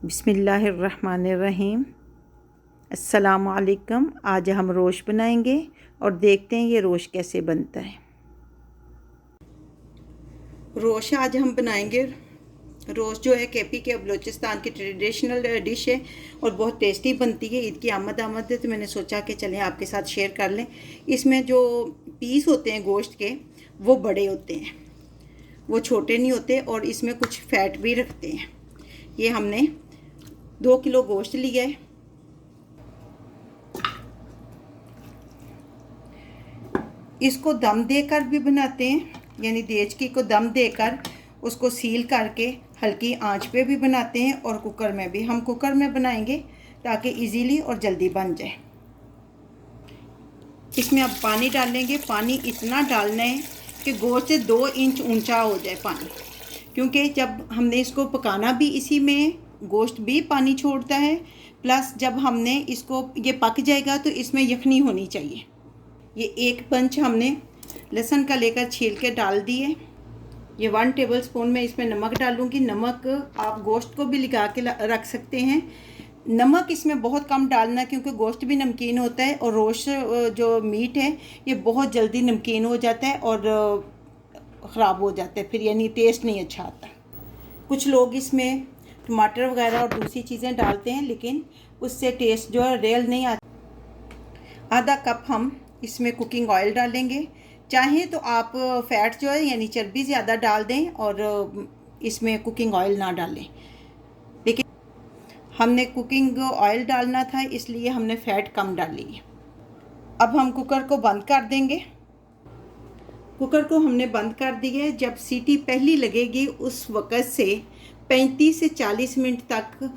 बिस्मिल्लाहिर्रहमानिर्रहीम। अस्सलामु अलैकुम। आज हम रोश बनाएंगे और देखते हैं ये रोश कैसे बनता है। रोश आज हम बनाएंगे। रोश जो है केपी के बलूचिस्तान की ट्रेडिशनल डिश है और बहुत टेस्टी बनती है। ईद की आमद है तो मैंने सोचा कि चलें आपके साथ शेयर कर लें। इसमें जो पीस होते हैं गोश्त के वो बड़े होते हैं, वो छोटे नहीं होते और इसमें कुछ फ़ैट भी रखते हैं। ये हमने 2 किलो गोश्त लिया है। इसको दम देकर भी बनाते हैं, यानी देचकी को दम देकर उसको सील करके हल्की आंच पे भी बनाते हैं और कुकर में भी। हम कुकर में बनाएंगे ताकि इजीली और जल्दी बन जाए। इसमें अब पानी डालेंगे। पानी इतना डालना है कि गोश्त से 2 इंच ऊंचा हो जाए पानी, क्योंकि जब हमने इसको पकाना भी इसी में, गोश्त भी पानी छोड़ता है, प्लस जब हमने इसको ये पक जाएगा तो इसमें यखनी होनी चाहिए। ये 1 पंच हमने लहसुन का लेकर छील के डाल दिए। ये 1 टेबलस्पून में इसमें नमक डालूंगी। नमक आप गोश्त को भी लगा के रख सकते हैं। नमक इसमें बहुत कम डालना क्योंकि गोश्त भी नमकीन होता है और रोश जो मीट है ये बहुत जल्दी नमकीन हो जाता है और ख़राब हो जाता है, फिर यानी टेस्ट नहीं अच्छा आता। कुछ लोग इसमें टमाटर वगैरह और दूसरी चीज़ें डालते हैं, लेकिन उससे टेस्ट जो है रियल नहीं आता। आधा कप हम इसमें कुकिंग ऑयल डालेंगे। चाहें तो आप फ़ैट जो है यानी चर्बी ज़्यादा डाल दें और इसमें कुकिंग ऑयल ना डालें, लेकिन हमने कुकिंग ऑयल डालना था इसलिए हमने फ़ैट कम डाली है। अब हम कुकर को बंद कर देंगे। कुकर को हमने बंद कर दिया है। जब सीटी पहली लगेगी उस वक़्त से 35 से 40 मिनट तक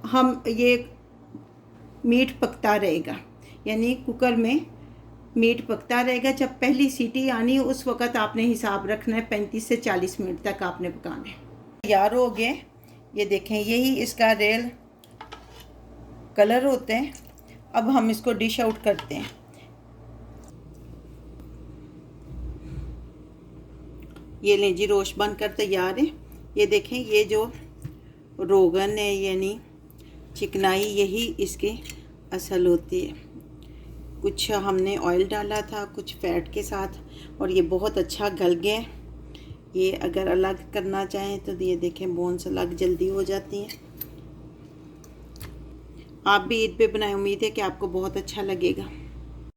हम ये मीट पकता रहेगा, यानी कुकर में मीट पकता रहेगा। जब पहली सीटी आनी है उस वक़्त आपने हिसाब रखना है, 35 से 40 मिनट तक आपने पकाना है। तैयार हो गए। ये देखें, यही इसका रियल कलर होता है। अब हम इसको डिश आउट करते हैं। ये लें जी, रोश बनकर तैयार है। ये देखें, ये जो रोगन है यानी चिकनाई, यही इसकी असल होती है। कुछ हमने ऑयल डाला था, कुछ फ़ैट के साथ, और ये बहुत अच्छा गल गया। ये अगर अलग करना चाहें तो ये देखें, बोन्स अलग जल्दी हो जाती हैं। आप भी ईद पे बनाएं। उम्मीद है कि आपको बहुत अच्छा लगेगा।